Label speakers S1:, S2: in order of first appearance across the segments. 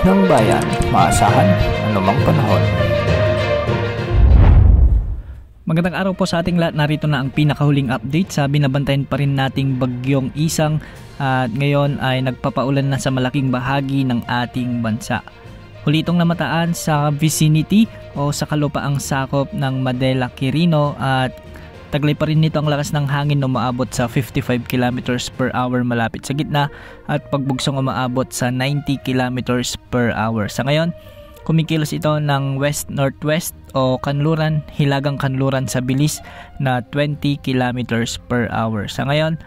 S1: ng bayan, maasahan anumang panahon.
S2: Magandang araw po sa ating lahat. Narito na ang pinakahuling update sa binabantayan pa rin nating bagyong Isang at ngayon ay nagpapaulan na sa malaking bahagi ng ating bansa. Huli itong namataan sa vicinity o sa kalupaang sakop ng Madela, Quirino at taglay pa rin nito ang lakas ng hangin na umaabot sa 55 km per hour malapit sa gitna at pagbugsong umaabot sa 90 km per hour. Sa ngayon, kumikilos ito ng west-northwest o kanluran, hilagang kanluran sa bilis na 20 km per hour. Sa ngayon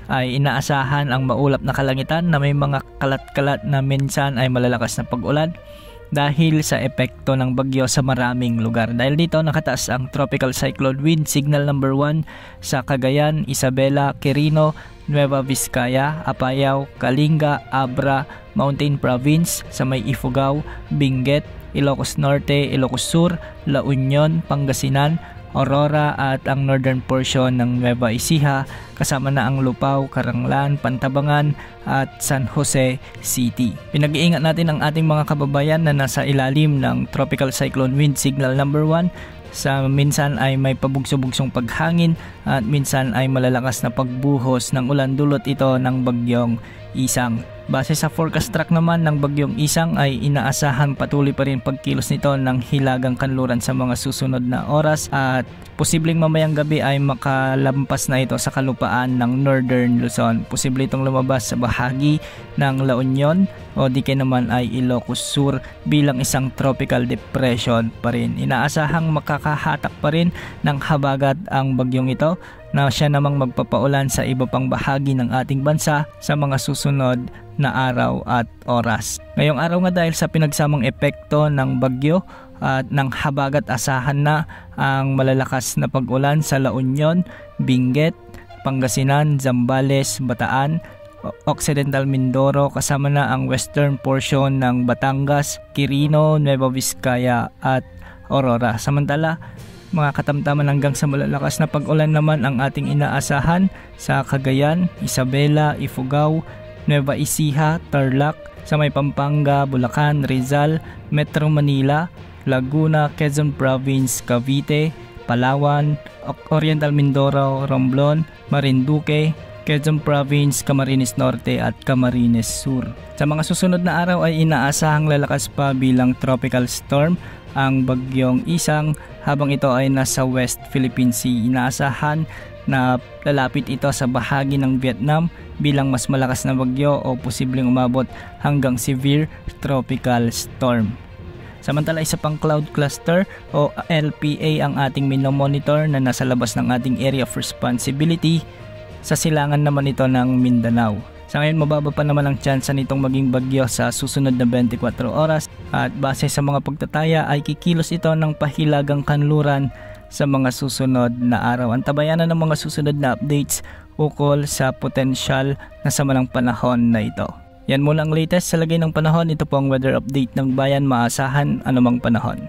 S2: ay inaasahan ang maulap na kalangitan na may mga kalat-kalat na minsan ay malalakas na pag-ulan dahil sa epekto ng bagyo sa maraming lugar. Dahil dito nakataas ang Tropical Cyclone Wind Signal number 1 sa Cagayan, Isabela, Quirino, Nueva Vizcaya, Apayao, Kalinga, Abra, Mountain Province, sa may Ifugao, Benguet, Ilocos Norte, Ilocos Sur, La Union, Pangasinan, Aurora at ang northern portion ng Nueva Ecija kasama na ang Lupao, Caranglan, Pantabangan at San Jose City. Pinag-iingat natin ang ating mga kababayan na nasa ilalim ng Tropical Cyclone Wind Signal number 1 sa minsan ay may pabugso-bugsong paghangin at minsan ay malalakas na pagbuhos ng ulan dulot ito ng bagyong Isang. Base sa forecast track naman ng bagyong Isang ay inaasahan patuloy pa rin pagkilos nito ng hilagang kanluran sa mga susunod na oras at posibleng mamayang gabi ay makalampas na ito sa kalupaan ng Northern Luzon. Posible itong lumabas sa bahagi ng La Union o di kaya naman ay Ilocos Sur bilang isang tropical depression pa rin. Inaasahang makakahatak pa rin ng habagat ang bagyong ito na siya namang magpapaulan sa iba pang bahagi ng ating bansa sa mga susunod na araw at oras. Ngayong araw nga dahil sa pinagsamang epekto ng bagyo at ng habagat, asahan na ang malalakas na pag-ulan sa La Union, Benguet, Pangasinan, Zambales, Bataan, Occidental Mindoro kasama na ang western portion ng Batangas, Quirino, Nueva Vizcaya at Aurora. Samantala, mga katamtaman hanggang sa malalakas na pag-ulan naman ang ating inaasahan sa Cagayan, Isabela, Ifugao, Nueva Ecija, Tarlac, sa may Pampanga, Bulacan, Rizal, Metro Manila, Laguna, Quezon Province, Cavite, Palawan, Oriental Mindoro, Romblon, Marinduque, Quezon Province, Camarines Norte at Camarines Sur. Sa mga susunod na araw ay inaasahang lalakas pa bilang tropical storm ang bagyong Isang habang ito ay nasa West Philippine Sea. Inaasahan na lalapit ito sa bahagi ng Vietnam bilang mas malakas na bagyo o posibleng umabot hanggang severe tropical storm. Samantala, isa pang cloud cluster o LPA ang ating minomonitor na nasa labas ng ating area of responsibility sa silangan naman ito ng Mindanao. Sa ngayon, mababa pa naman ang tsansa nitong maging bagyo sa susunod na 24 oras at base sa mga pagtataya ay kikilos ito ng pahilagang kanluran sa mga susunod na araw. Antabayan na ng mga susunod na updates ukol sa potensyal na samalang panahon na ito. Yan muna ang latest sa lagay ng panahon. Ito po ang weather update ng bayan, maasahan anumang panahon.